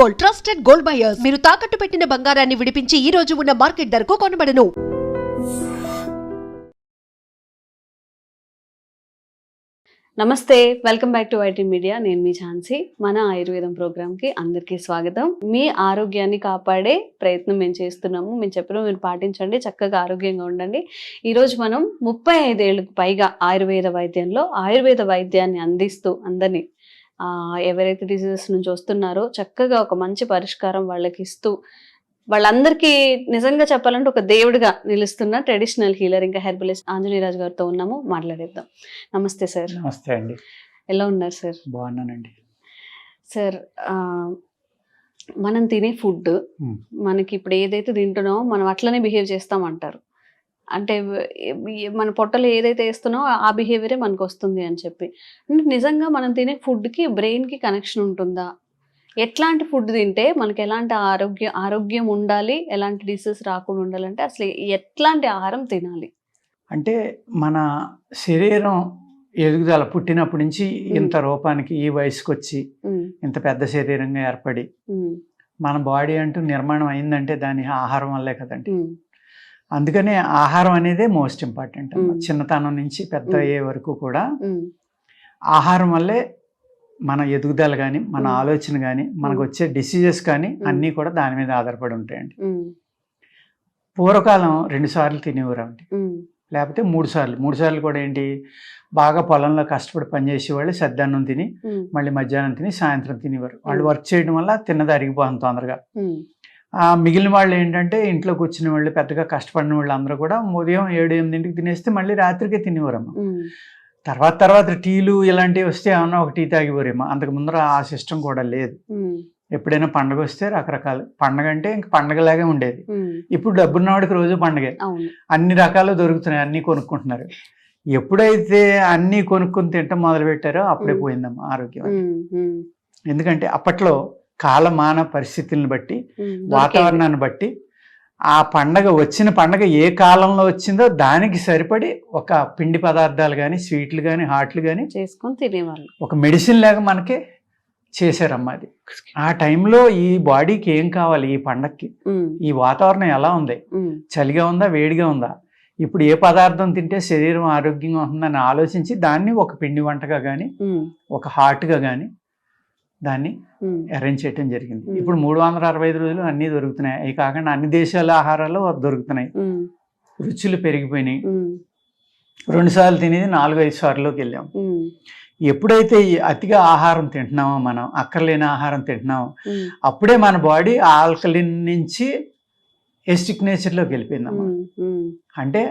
Gold, trusted gold buyers. మీరు తాకట్టు పెట్టిన బంగారాన్ని విడిపించి ఈ రోజు ఉన్న మార్కెట్ ధరకు కొనబడను. నమస్తే, welcome back to IT media. నేను మీ ఝాన్సీ. మన ఆయుర్వేదం ప్రోగ్రామ్కి అందరికీ స్వాగతం. మీ ఆరోగ్యాన్ని కాపాడే ప్రయత్నం మేము చేస్తున్నాము. మేము చెప్పిన మీరు పాటించండి, చక్కగా ఆరోగ్యంగా ఉండండి. ఈరోజు మనం 35 ఏళ్ళకు పైగా ఆయుర్వేద వైద్యంలో ఆయుర్వేద వైద్యాన్ని అందిస్తూ అందరినీ ఎవరైతే డిసీజెస్ నుంచి వస్తున్నారో చక్కగా ఒక మంచి పరిష్కారం వాళ్ళకి ఇస్తూ వాళ్ళందరికీ నిజంగా చెప్పాలంటే ఒక దేవుడిగా నిలుస్తున్న ట్రెడిషనల్ హీలర్ ఇంకా హెర్బలిస్ట్ ఆంజనేయరాజు గారితో ఉన్నాము. మాట్లాడేద్దాం. నమస్తే సార్. నమస్తే అండి. ఎలా ఉన్నారు సార్? బాగున్నానండి సార్. మనం తినే ఫుడ్ మనకి ఇప్పుడు ఏదైతే తింటున్నామో మనం అట్లనే బిహేవ్ చేస్తామంటారు. అంటే మన పొట్టలో ఏదైతే వేస్తున్నామో ఆ బిహేవియరే మనకు వస్తుంది అని చెప్పి. అంటే నిజంగా మనం తినే ఫుడ్కి బ్రెయిన్కి కనెక్షన్ ఉంటుందా? ఎట్లాంటి ఫుడ్ తింటే మనకి ఎలాంటి ఆరోగ్యం ఉండాలి, ఎలాంటి డిసీజ్ రాకుండా ఉండాలంటే అసలు ఎట్లాంటి ఆహారం తినాలి? అంటే మన శరీరం ఎదుగుదల పుట్టినప్పటి నుంచి ఇంత రూపానికి ఈ వయసుకు వచ్చి ఇంత పెద్ద శరీరంగా ఏర్పడి మన బాడీ అంటూ నిర్మాణం అయిందంటే దాని ఆహారం వల్లే కదండి. అందుకనే ఆహారం అనేదే మోస్ట్ ఇంపార్టెంట్. చిన్నతనం నుంచి పెద్ద అయ్యే వరకు కూడా ఆహారం వల్లే మన ఎదుగుదల కానీ, మన ఆలోచన కానీ, మనకు వచ్చే డిసీజెస్ కానీ అన్నీ కూడా దాని మీద ఆధారపడి ఉంటాయండి. పూర్వకాలం 2 సార్లు తినేవారండి, లేకపోతే 3 సార్లు. 3 సార్లు కూడా ఏంటి, బాగా పొలంలో కష్టపడి పనిచేసేవాళ్ళు సద్దన్నం తిని మళ్ళీ మధ్యాహ్నం తిని సాయంత్రం తినేవారు. వాళ్ళు వర్క్ చేయడం వల్ల తిన్నది అరిగిపోతుంది తొందరగా. మిగిలిన వాళ్ళు ఏంటంటే ఇంట్లో కూర్చునే వాళ్ళు, పెద్దగా కష్టపడిన వాళ్ళు అందరూ కూడా ఉదయం 7-8 తినేస్తే మళ్ళీ రాత్రికే తినేవారమ్మ. తర్వాత టీలు ఇలాంటివి వస్తే ఏమన్నా ఒక టీ తాగిపోరేమో. అంతకు ముందర ఆ సిస్టమ్ కూడా లేదు. ఎప్పుడైనా పండగ వస్తే రకరకాలు, పండగ అంటే ఇంక పండగలాగే ఉండేది. ఇప్పుడు డబ్బున్నవాడికి రోజు పండగే, అన్ని రకాలు దొరుకుతున్నాయి, అన్నీ కొనుక్కుంటున్నారు. ఎప్పుడైతే అన్నీ కొనుక్కొని తింటాం మొదలు పెట్టారో అప్పుడే పోయిందమ్మా ఆరోగ్యం. ఎందుకంటే అప్పట్లో కాలమాన పరిస్థితులను బట్టి, వాతావరణాన్ని బట్టి ఆ వచ్చిన పండగ ఏ కాలంలో వచ్చిందో దానికి సరిపడి ఒక పిండి పదార్థాలు కానీ, స్వీట్లు కానీ, హాట్లు కానీ చేసుకొని తినేవాళ్ళు. ఒక మెడిసిన్ లాగా మనకి చేశారమ్మా. అది ఆ టైంలో ఈ బాడీకి ఏం కావాలి, ఈ పండగకి ఈ వాతావరణం ఎలా ఉంది, చలిగా ఉందా వేడిగా ఉందా, ఇప్పుడు ఏ పదార్థం తింటే శరీరం ఆరోగ్యంగా ఉంటుందని ఆలోచించి దాన్ని ఒక పిండి వంటగా కానీ, ఒక హాట్గా కానీ దాన్ని అరేంజ్ చేయటం జరిగింది. ఇప్పుడు 365 రోజులు అన్నీ దొరుకుతున్నాయి. అవి కాకుండా అన్ని దేశాల ఆహారాలు దొరుకుతున్నాయి. రుచులు పెరిగిపోయినాయి. 2 సార్లు తినేది 4-5 సార్లుకి వెళ్ళాం. ఎప్పుడైతే ఈ అతిగా ఆహారం తింటున్నామో, మనం అక్కర్లేని ఆహారం తింటున్నామో, అప్పుడే మన బాడీ ఆల్కలిన్ నుంచి ఎసిడిక్ నేచర్లోకి వెళ్ళిపోయిందమ్మా. అంటే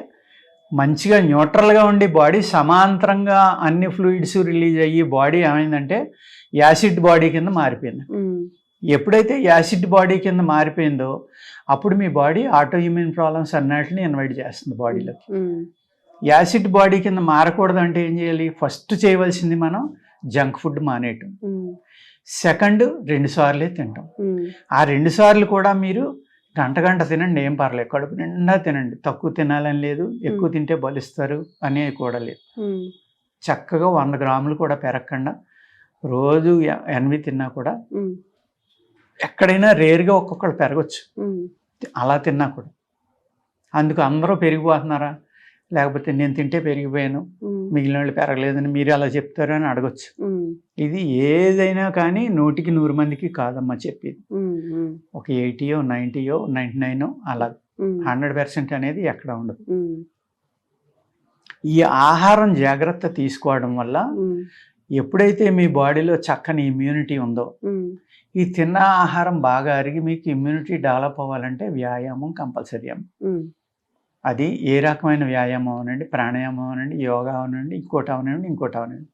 మంచిగా న్యూట్రల్గా ఉండి బాడీ సమాంతరంగా అన్ని ఫ్లూయిడ్స్ రిలీజ్ అయ్యి బాడీ ఏమైందంటే యాసిడ్ బాడీ కింద మారిపోయింది. ఎప్పుడైతే యాసిడ్ బాడీ కింద మారిపోయిందో అప్పుడు మీ బాడీ ఆటో ఇమ్యూన్ ప్రాబ్లమ్స్ అన్నిటిని ఇన్వైట్ చేస్తుంది బాడీలోకి. యాసిడ్ బాడీ కింద మారకూడదు అంటే ఏం చేయాలి? ఫస్ట్ చేయవలసింది మనం జంక్ ఫుడ్ మానేయటం. సెకండ్ 2 సార్లే తింటాం. ఆ 2 సార్లు కూడా మీరు గంట తినండి, ఏం పర్లేదు, కడుపు నిండా తినండి. తక్కువ తినాలని లేదు, ఎక్కువ తింటే బలిస్తారు అనేవి కూడా లేదు. చక్కగా 100 గ్రాములు కూడా పెరగకుండా రోజు 8 తిన్నా కూడా, ఎక్కడైనా రేర్గా ఒక్కొక్కరు పెరగచ్చు అలా తిన్నా కూడా. అందుకు అందరూ పెరిగిపోతున్నారా, లేకపోతే నేను తింటే పెరిగిపోయాను మిగిలిన వాళ్ళు పెరగలేదని మీరు అలా చెప్తారు అని అడగచ్చు. ఇది ఏదైనా కానీ 100కి 100 మందికి కాదమ్మా చెప్పేది. ఒక 80, 90, 99 అలా 100% అనేది ఎక్కడ ఉండదు. ఈ ఆహారం జాగ్రత్త తీసుకోవడం వల్ల ఎప్పుడైతే మీ బాడీలో చక్కని ఇమ్యూనిటీ ఉందో, ఈ తిన్న ఆహారం బాగా అరిగి మీకు ఇమ్యూనిటీ డెవలప్ అవ్వాలంటే వ్యాయామం కంపల్సరీ. అది ఏ రకమైన వ్యాయామం అవనండి, ప్రాణాయామం అవనండి, యోగా అవనండి, ఇంకోటి అవనండి,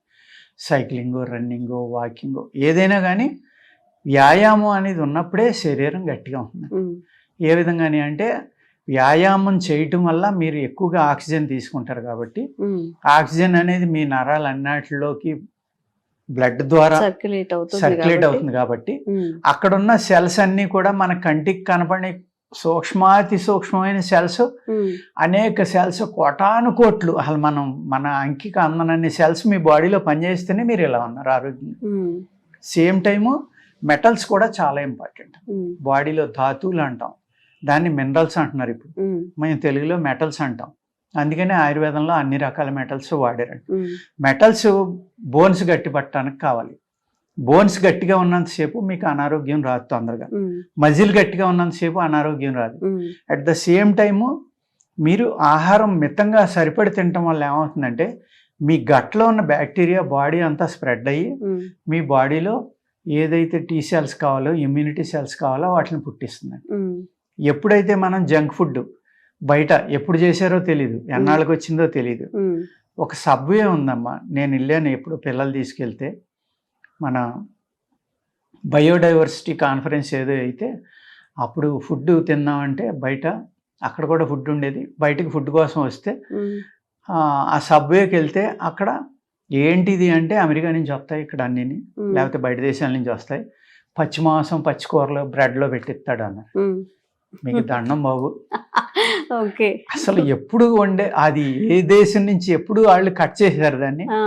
సైక్లింగో, రన్నింగో, వాకింగో, ఏదైనా కానీ వ్యాయామం అనేది ఉన్నప్పుడే శరీరం గట్టిగా ఉంటుంది. ఏ విధంగానే అంటే వ్యాయామం చేయటం వల్ల మీరు ఎక్కువగా ఆక్సిజన్ తీసుకుంటారు కాబట్టి ఆక్సిజన్ అనేది మీ నరాలన్నిటిలోకి బ్లడ్ ద్వారా సర్క్యులేట్ అవుతుంది కాబట్టి అక్కడున్న సెల్స్ అన్నీ కూడా మన కంటికి కనపడే సూక్ష్మాతి సూక్ష్మమైన సెల్స్, అనేక సెల్స్, కోటాను కోట్లు, అసలు మన అంకికి అందనన్ని సెల్స్ మీ బాడీలో పనిచేస్తేనే మీరు ఇలా ఉన్నారు ఆరోగ్యంగా. సేమ్ టైము మెటల్స్ కూడా చాలా ఇంపార్టెంట్. ఉమ్, బాడీలో ధాతువులు అంటాం, దాన్ని మినరల్స్ అంటున్నారు. ఇప్పుడు ఉమ్, మేము తెలుగులో మెటల్స్ అంటాం. అందుకనే ఆయుర్వేదంలో అన్ని రకాల మెటల్స్ వాడారండి. ఉమ్, మెటల్స్ బోన్స్ గట్టి పట్టడానికి కావాలి. బోన్స్ గట్టిగా ఉన్నంతసేపు మీకు అనారోగ్యం రాదు తొందరగా. ఉమ్, మజిల్ గట్టిగా ఉన్నంతసేపు అనారోగ్యం రాదు. ఉమ్, అట్ ద సేమ్ టైము మీరు ఆహారం మితంగా సరిపడి తినటం వల్ల ఏమవుతుందంటే మీ గట్లో ఉన్న బ్యాక్టీరియా బాడీ అంతా స్ప్రెడ్ అయ్యి ఉమ్, మీ బాడీలో ఏదైతే టీ సెల్స్ కావాలో, ఇమ్యూనిటీ సెల్స్ కావాలో వాటిని పుట్టిస్తుంది. ఉమ్, ఎప్పుడైతే మనం జంక్ ఫుడ్ బయట ఎప్పుడు చేశారో తెలీదు, ఎన్నాళ్ళకి వచ్చిందో తెలీదు. ఉమ్, ఒక సబ్వే ఉందమ్మా, నేను వెళ్ళాను ఎప్పుడు పిల్లలు తీసుకెళ్తే, మన బయోడైవర్సిటీ కాన్ఫరెన్స్ ఏదో అయితే అప్పుడు ఫుడ్ తిందామంటే బయట అక్కడ కూడా ఫుడ్ ఉండేది. బయటికి ఫుడ్ కోసం వస్తే ఉమ్, ఆ సబ్వేకి వెళ్తే అక్కడ ఏంటిది అంటే అమెరికా నుంచి వస్తాయి ఇక్కడ అన్నీ, ఉమ్, లేకపోతే బయట దేశాల నుంచి వస్తాయి, పచ్చి మాంసం పచ్చి కూరలో బ్రెడ్లో పెట్టిస్తాడు అన్నారు. ఉమ్. మీకు దండం బాబు. ఓకే. అసలు ఎప్పుడు వండే అది ఏ దేశం నుంచి ఎప్పుడు వాళ్ళు కట్ చేశారు దాన్ని, ఆ,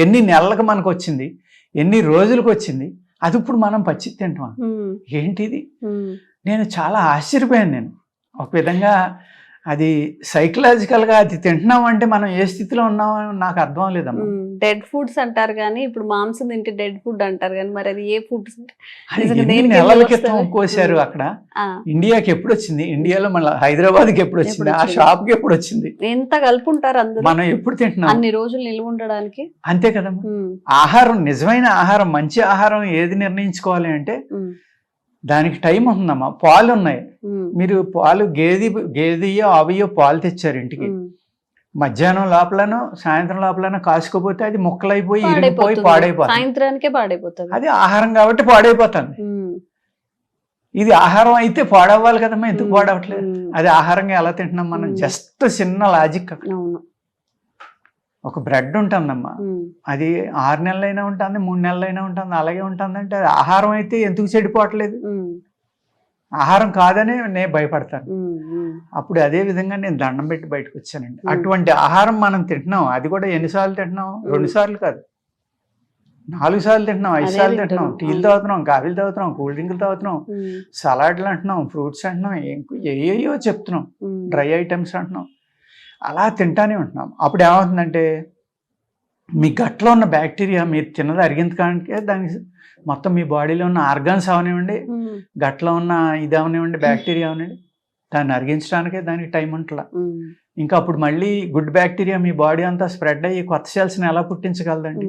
ఎన్ని నెలలకు మనకు వచ్చింది, ఎన్ని రోజులకు వచ్చింది, అది ఇప్పుడు మనం పచ్చి తింటాం. ఉమ్, ఏంటిది? ఉమ్, నేను చాలా ఆశ్చర్యపోయాను. నేను ఒక విధంగా అది సైకలాజికల్గా అది తింటున్నాం అంటే మనం ఏ స్థితిలో ఉన్నామో నాకు అర్థం లేదమ్మా. డెడ్ ఫుడ్స్ అంటారు కానీ ఇప్పుడు మాంసం తింటే డెడ్ ఫుడ్ అంటారు కానీ మరి అది ఏ ఫుడ్స్? అది ఎన్ని నెలల క్రితం కోసారు అక్కడ. ఇండియాకి ఎప్పుడు వచ్చింది? ఇండియాలో మళ్ళీ హైదరాబాద్కి ఎప్పుడు వచ్చింది? ఆ షాప్కి ఎప్పుడు వచ్చింది? ఎంత కలుపుంటారు అందరూ? మనం ఎప్పుడు తింటున్నాం? అన్ని రోజులు నిల్వ ఉండడానికి. అంతే కదమ్మా. ఆహారం, నిజమైన ఆహారం, మంచి ఆహారం ఏది నిర్ణయించుకోవాలి అంటే దానికి టైం ఉంటుందమ్మా. పాలు ఉన్నాయి, మీరు పాలు గేదెయో ఆవియో పాలు తెచ్చారు ఇంటికి, మధ్యాహ్నం లోపలనో సాయంత్రం లోపలనో కాసుకోపోతే అది ముక్కలైపోయి ఇరిగిపోయి పాడైపోతుంది. సాయంత్రానికే పాడైపోతుంది. అది ఆహారం కాబట్టి పాడైపోతుంది. ఇది ఆహారం అయితే పాడవ్వాలి కదమ్మా, ఎందుకు పాడవట్లేదు? అది ఆహారంగా ఎలా తింటున్నాం మనం? జస్ట్ చిన్న లాజిక్. ఒక బ్రెడ్ ఉంటుందమ్మా, అది 6 నెలలైనా ఉంటుంది, 3 నెలలైనా ఉంటుంది, అలాగే ఉంటుంది. అంటే అది ఆహారం అయితే ఎందుకు చెడిపోవట్లేదు? ఆహారం కాదని నేను భయపడతాను. అప్పుడు అదే విధంగా నేను దండం పెట్టి బయటకు వచ్చానండి. అటువంటి ఆహారం మనం తింటున్నాం, అది కూడా ఎన్నిసార్లు తింటున్నాం? 2 సార్లు కాదు, 4 సార్లు తింటున్నాం, 5 సార్లు తింటున్నాం. టీలు తాగుతున్నాం, కాఫీలు తాగుతున్నాం, కూల్ డ్రింకులు తాగుతున్నాం, సలాడ్లు అంటున్నాం, ఫ్రూట్స్ అంటున్నాం, ఏయో చెప్తున్నాం, డ్రై ఐటమ్స్ అంటున్నాం, అలా తింటానే ఉంటున్నాం. అప్పుడు ఏమవుతుందంటే మీ గట్లో ఉన్న బ్యాక్టీరియా మీరు తిన్నది అరిగింది కానీ దానికి మొత్తం మీ బాడీలో ఉన్న ఆర్గాన్స్ అవనివ్వండి, గట్లో ఉన్న ఇది అవనివ్వండి, బ్యాక్టీరియా అవనివ్వండి, దాన్ని అరిగించడానికే దానికి టైం ఉంటుందా. ఇంకా అప్పుడు మళ్ళీ గుడ్ బ్యాక్టీరియా మీ బాడీ అంతా స్ప్రెడ్ అయ్యి కొత్త సెల్స్ని ఎలా పుట్టించగలదండి?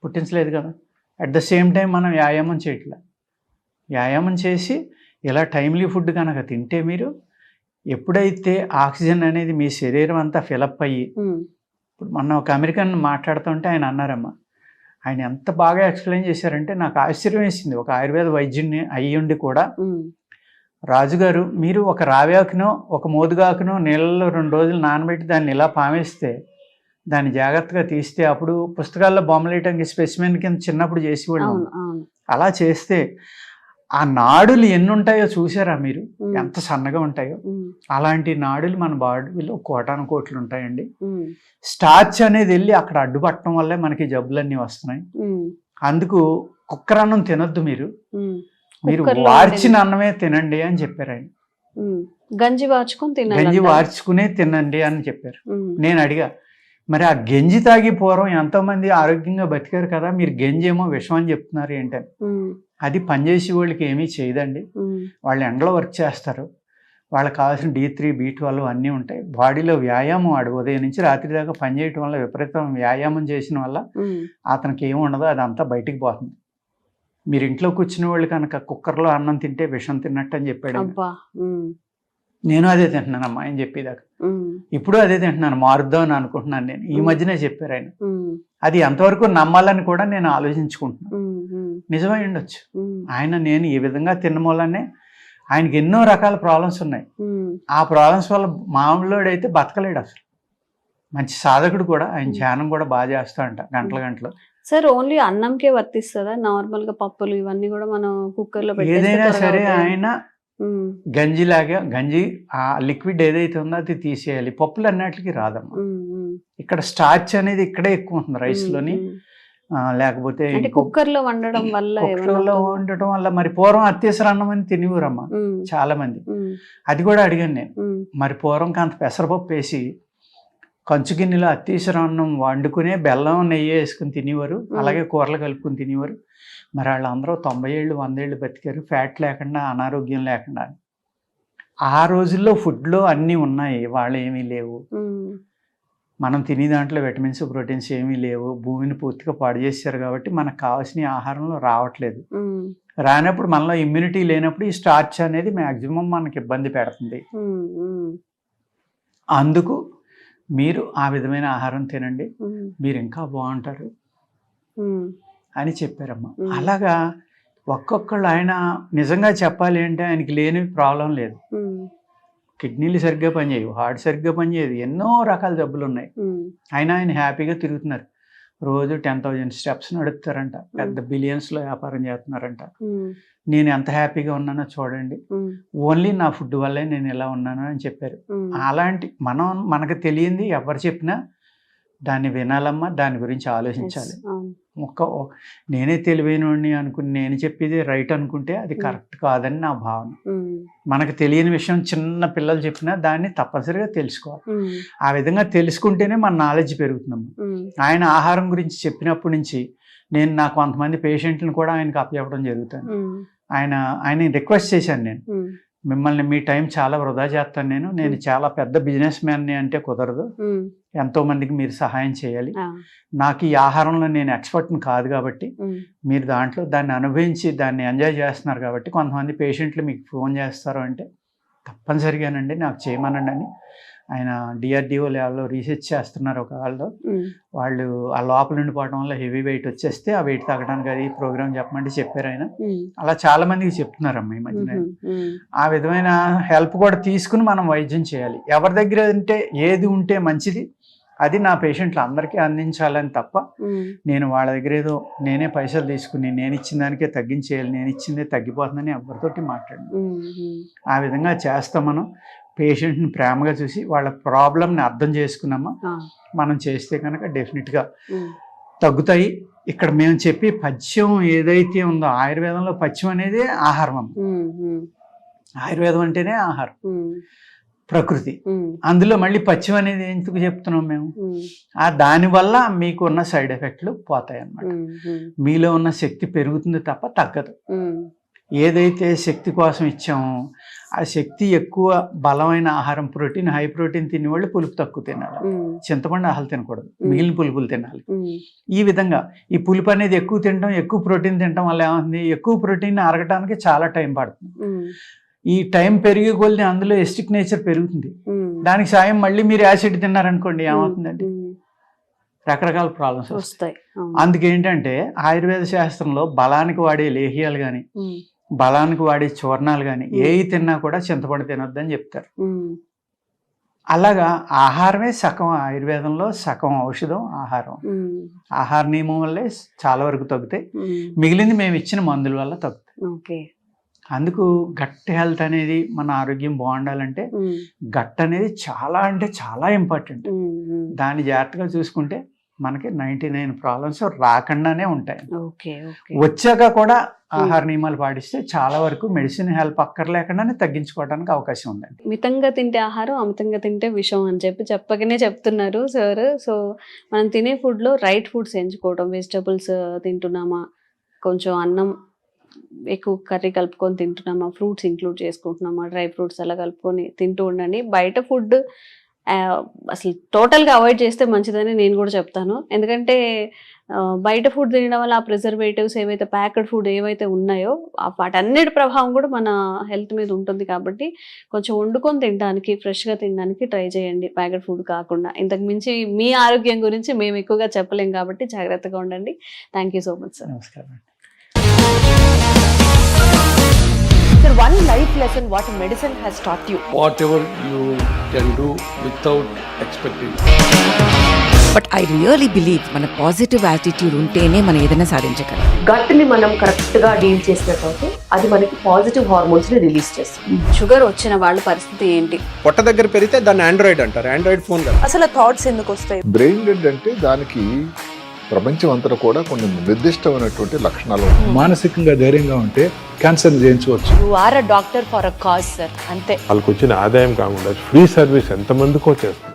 పుట్టించలేదు కదా. అట్ ద సేమ్ టైం మనం వ్యాయామం చేయట్లే. వ్యాయామం చేసి ఇలా టైమ్లీ ఫుడ్ కనుక తింటే మీరు ఎప్పుడైతే ఆక్సిజన్ అనేది మీ శరీరం అంతా ఫిలప్ అయ్యి, ఇప్పుడు మొన్న ఒక అమెరికన్ మాట్లాడుతుంటే ఆయన అన్నారమ్మా, ఆయన ఎంత బాగా ఎక్స్ప్లెయిన్ చేశారంటే నాకు ఆశ్చర్యం వేసింది. ఒక ఆయుర్వేద వైద్యుడిని అయ్యుండి కూడా, రాజుగారు మీరు ఒక రావ్యాకునో ఒక మోదుగాకునో నీళ్ళలో 2 రోజులు నానబెట్టి దాన్ని ఇలా పామేస్తే, దాన్ని జాగ్రత్తగా తీస్తే, అప్పుడు పుస్తకాల్లో బొమ్మలు వేయటానికి స్పెసిమెన్ కింద చిన్నప్పుడు చేసేవాళ్ళు, అలా చేస్తే ఆ నాడులు ఎన్ని ఉంటాయో చూసారా మీరు? ఎంత సన్నగా ఉంటాయో. అలాంటి నాడులు మన బాడీలో కోటాను కోట్లు ఉంటాయండి. స్టార్చ్ అనేది వెళ్ళి అక్కడ అడ్డుపట్టడం వల్లే మనకి జబ్బులన్నీ వస్తున్నాయి. అందుకు కుక్కర్ అన్నం తినొద్దు మీరు, మీరు వార్చిన అన్నమే తినండి అని చెప్పారు ఆయన. గంజి వార్చుకునే తినండి అని చెప్పారు. నేను అడిగా, మరి ఆ గంజి తాగి పూర్వం ఎంతో మంది ఆరోగ్యంగా బతికారు కదా, మీరు గంజి ఏమో విషం అని చెప్తున్నారు ఏంటని? అది పనిచేసే వాళ్ళకి ఏమీ చేయదండి. వాళ్ళు ఎండలో వర్క్ చేస్తారు, వాళ్ళకి కావాల్సిన D3, B12 అన్నీ ఉంటాయి. బాడీలో వ్యాయామం వాడు ఉదయం నుంచి రాత్రి దాకా పనిచేయటం వల్ల, విపరీతం వ్యాయామం చేసిన వల్ల అతనికి ఏమి ఉండదో అదంతా బయటికి పోతుంది. మీరు ఇంట్లో కూర్చునే వాళ్ళు కనుక కుక్కర్లో అన్నం తింటే విషం తిన్నట్టు అని చెప్పాడు. నేను అదే తింటున్నానమ్మా ఆయన చెప్పేదాకా. ఇప్పుడు అదే తింటున్నాను, మారుద్దామని అనుకుంటున్నాను నేను. ఈ మధ్యనే చెప్పారు ఆయన. అది ఎంతవరకు నమ్మాలని కూడా నేను ఆలోచించుకుంటున్నాను. నిజమై ఉండొచ్చు. ఆయన నేను ఈ విధంగా తినమూలనే ఆయనకి ఎన్నో రకాల ప్రాబ్లమ్స్ ఉన్నాయి. ఆ ప్రాబ్లమ్స్ వల్ల మామూలుడైతే బతకలేడు అసలు. మంచి సాధకుడు కూడా, ఆయన ధ్యానం కూడా బాగా చేస్తా అంట గంటలు. సార్ ఓన్లీ అన్నంకే వర్తిస్తుందా? నార్మల్ గా పప్పులు ఇవన్నీ కూడా మనం కుక్కర్ లో ఏదైనా సరే ఆయన గంజిలాగా, గంజి ఆ లిక్విడ్ ఏదైతే ఉందో అది తీసేయాలి. పప్పులు అన్నిటికీ రాదమ్మా. ఇక్కడ స్టార్చ్ అనేది ఇక్కడే ఎక్కువ ఉంటుంది రైస్లోని. లేకపోతే అంటే కుక్కర్ లో వండడం వల్ల కుక్కర్లో ఉండటం వల్ల మరి పూర్వం అత్యవసర అన్నం అని తినేవారమ్మా చాలా మంది. అది కూడా అడిగాను నేను. మరి పూర్వంకి అంత పెసరపప్పు వేసి కంచు గిన్నెలో అత్యవసర అన్నం వండుకునే బెల్లం నెయ్యి వేసుకుని తినేవారు, అలాగే కూరలు కలుపుకుని తినేవారు. మరి వాళ్ళందరూ 90 ఏళ్ళు 100 ఏళ్ళు బతికారు, ఫ్యాట్ లేకుండా, అనారోగ్యం లేకుండా. ఆ రోజుల్లో ఫుడ్లో అన్నీ ఉన్నాయి, వాళ్ళు ఏమీ లేవు. మనం తినే దాంట్లో విటమిన్స్ ప్రోటీన్స్ ఏమీ లేవు, భూమిని పూర్తిగా పాడు చేశారు కాబట్టి మనకు కావాల్సిన ఆహారంలో రావట్లేదు. రానప్పుడు మనలో ఇమ్యూనిటీ లేనప్పుడు ఈ స్టార్చ్ అనేది మ్యాక్సిమం మనకి ఇబ్బంది పెడుతుంది. అందుకు మీరు ఆ విధమైన ఆహారం తినండి, మీరు ఇంకా బాగుంటారు అని చెప్పారమ్మా. అలాగా ఒక్కొక్కళ్ళు ఆయన నిజంగా చెప్పాలి అంటే ఆయనకి లేని ప్రాబ్లం లేదు. కిడ్నీలు సరిగ్గా పనిచేయవు, హార్ట్ సరిగ్గా పనిచేయదు, ఎన్నో రకాల జబ్బులు ఉన్నాయి. ఆయన హ్యాపీగా తిరుగుతున్నారు. రోజు 10,000 స్టెప్స్ నడుపుతారంట, పెద్ద బిలియన్స్లో వ్యాపారం చేస్తున్నారంట. నేను ఎంత హ్యాపీగా ఉన్నానో చూడండి, ఓన్లీ నా ఫుడ్ వల్లే నేను ఇలా ఉన్నాను అని చెప్పారు. అలాంటి మనకు తెలియంది ఎవరు చెప్పినా దాన్ని వినాలమ్మా, దాని గురించి ఆలోచించాలి. నేనే తెలివైనవాడిని అనుకుని నేను చెప్పేది రైట్ అనుకుంటే అది కరెక్ట్ కాదని నా భావన. మనకు తెలియని విషయం చిన్న పిల్లలు చెప్పినా దాన్ని తప్పనిసరిగా తెలుసుకోవాలి. ఆ విధంగా తెలుసుకుంటేనే మన నాలెడ్జ్ పెరుగుతుందమ్మా. ఆయన ఆహారం గురించి చెప్పినప్పటి నుంచి నా కొంతమంది పేషెంట్లను కూడా ఆయనకు అప్పచెప్పడం జరుగుతుంది. ఆయన రిక్వెస్ట్ చేశాను, నేను మిమ్మల్ని మీ టైం చాలా వృధా చేస్తాను, నేను చాలా పెద్ద బిజినెస్ మ్యాన్ని అంటే కుదరదు, ఎంతో మందికి మీరు సహాయం చేయాలి. నాకు ఈ ఆహారంలో నేను ఎక్స్పర్ట్ని కాదు కాబట్టి మీరు దాంట్లో దాన్ని అనుభవించి దాన్ని ఎంజాయ్ చేస్తున్నారు కాబట్టి కొంతమంది పేషెంట్లు మీకు ఫోన్ చేస్తారు అంటే తప్పనిసరిగానండి నాకు చేయమనండి అని ఆయన డిఆర్డిఓ లెవెల్లో రీసెర్చ్ చేస్తున్నారు. ఒక వాళ్ళు ఆ లోపల ఉండిపోవడం వల్ల హెవీ వెయిట్ వచ్చేస్తే ఆ వెయిట్ తగ్గడానికి అది ప్రోగ్రామ్ చెప్పమంటే చెప్పారు ఆయన. అలా చాలా మందికి చెప్తున్నారమ్మా ఈ మధ్యన. ఆ విధమైన హెల్ప్ కూడా తీసుకుని మనం వైద్యం చేయాలి. ఎవరి దగ్గర ఉంటే ఏది ఉంటే మంచిది అది నా పేషెంట్లు అందరికీ అందించాలని తప్ప నేను వాళ్ళ దగ్గర ఏదో నేనే పైసలు తీసుకుని నేను ఇచ్చిన దానికే తగ్గించేయాలి, నేను ఇచ్చిందే తగ్గిపోతుందని ఎవరితోటి మాట్లాడి ఆ విధంగా చేస్తాం. మనం పేషెంట్ని ప్రేమగా చూసి వాళ్ళ ప్రాబ్లమ్ని అర్థం చేసుకున్నామా మనం చేస్తే కనుక డెఫినెట్గా తగ్గుతాయి. ఇక్కడ మేము చెప్పి పథ్యం ఏదైతే ఉందో ఆయుర్వేదంలో పథ్యం అనేది ఆహారం. ఆయుర్వేదం అంటేనే ఆహారం, ప్రకృతి. అందులో మళ్ళీ పథ్యం అనేది ఎందుకు చెప్తున్నాం మేము? దానివల్ల మీకు ఉన్న సైడ్ ఎఫెక్ట్లు పోతాయి అన్నమాట. మీలో ఉన్న శక్తి పెరుగుతుంది తప్ప తగ్గదు. ఏదైతే శక్తి కోసం ఇచ్చామో ఆ శక్తి ఎక్కువ బలమైన ఆహారం, ప్రోటీన్, హై ప్రోటీన్ తినేవాళ్ళు పులుపు తక్కువ తినాలి, చింతపండు ఆహాలు తినకూడదు, మిగిలిన పులుపులు తినాలి. ఈ విధంగా ఈ పులుపు అనేది ఎక్కువ తినడం, ఎక్కువ ప్రోటీన్ తినడం వల్ల ఏమవుతుంది, ఎక్కువ ప్రోటీన్ అరగటానికి చాలా టైం పడుతుంది. ఈ టైం పెరిగే కొద్ది అందులో ఎస్టిక్ నేచర్ పెరుగుతుంది. దానికి సాయం మళ్ళీ మీరు యాసిడ్ తిన్నారనుకోండి ఏమవుతుందండి, రకరకాల ప్రాబ్లమ్స్ వస్తాయి. అందుకేంటంటే ఆయుర్వేద శాస్త్రంలో బలానికి వాడే లేహ్యాలు కానీ బలానికి వాడే చూర్ణాలు కానీ ఏవి తిన్నా కూడా చింతపండు తినొద్దని చెప్తారు. అలాగా ఆహారమే సగం ఆయుర్వేదంలో, సగం ఔషధం ఆహారం. ఆహార నియమం వల్లే చాలా వరకు తగ్గుతాయి, మిగిలింది మేము ఇచ్చిన మందుల వల్ల తగ్గుతాయి. అందుకు గట్ హెల్త్ అనేది, మన ఆరోగ్యం బాగుండాలంటే గట్ అనేది చాలా అంటే చాలా ఇంపార్టెంట్. దాన్ని జాగ్రత్తగా చూసుకుంటే మనకి 99 ప్రాబ్లమ్స్ రాకుండానే ఉంటాయి. వచ్చాక కూడా ఆహార నియమాలు పాటిస్తే చాలా వరకు మెడిసిన్ హెల్ప్ అక్కర్లేకుండానే తగ్గించుకోవడానికి అవకాశం ఉందండి. మితంగా తింటే ఆహారం, అమితంగా తింటే విషం అని చెప్పకనే చెప్తున్నారు సార్. సో మనం తినే ఫుడ్లో రైట్ ఫుడ్స్ ఎంచుకోవడం, వెజిటబుల్స్ తింటున్నామా, కొంచెం అన్నం ఎక్కువ కర్రీ కలుపుకొని తింటున్నామా, ఫ్రూట్స్ ఇంక్లూడ్ చేసుకుంటున్నామా, డ్రై ఫ్రూట్స్ అలా కలుపుకొని తింటూ ఉండండి. బయట ఫుడ్ అసలు టోటల్గా అవాయిడ్ చేస్తే మంచిదని నేను కూడా చెప్తాను. ఎందుకంటే బయట ఫుడ్ తినడం వల్ల ఆ ప్రిజర్వేటివ్స్ ఏవైతే ప్యాక్డ్ ఫుడ్ ఏవైతే ఉన్నాయో వాటన్నిటి ప్రభావం కూడా మన హెల్త్ మీద ఉంటుంది. కాబట్టి కొంచెం వండుకొని తినడానికి, ఫ్రెష్గా తినడానికి ట్రై చేయండి, ప్యాక్డ్ ఫుడ్ కాకుండా. ఇంతకు మించి మీ ఆరోగ్యం గురించి మేము ఎక్కువగా చెప్పలేం కాబట్టి జాగ్రత్తగా ఉండండి. Thank you so much sir. నమస్కారం. Sir, one life lesson what medicine has taught you. Whatever you can do without expecting. But I really believe మన పాజిటివ్ యాటిట్యూడ్ ఉంటేనే మనం ఏదైనా సాధించగలం. గట్ ని మనం కరెక్ట్ గా డీల్ చేసినట్లయితే అది మనకి పాజిటివ్ హార్మోన్స్ ని రిలీజ్ చేస్తుంది. షుగర్ వచ్చిన వాళ్ళ పరిస్థితి ఏంటి? పొట్ట దగ్గర పెరిగితే దాన్ని ఆండ్రాయిడ్ అంటారు, ఆండ్రాయిడ్ ఫోన్ కదా. అసలు థాట్స్ ఎందుకు వస్తాయి? బ్రెయిన్ డెడ్ అంటే దానికి ప్రపంచం అంతా కూడా కొన్ని నిర్దిష్టమైనటువంటి లక్షణాలు ఉంటాయి. మానసికంగా ధైర్యంగా ఉంటే క్యాన్సర్ జయించవచ్చు. You are a doctor for a cause sir, అంతే. వాళ్ళకి వచ్చిన ఆదాయం కాకుండా ఫ్రీ సర్వీస్ ఎంతమందికో చేస్తారు.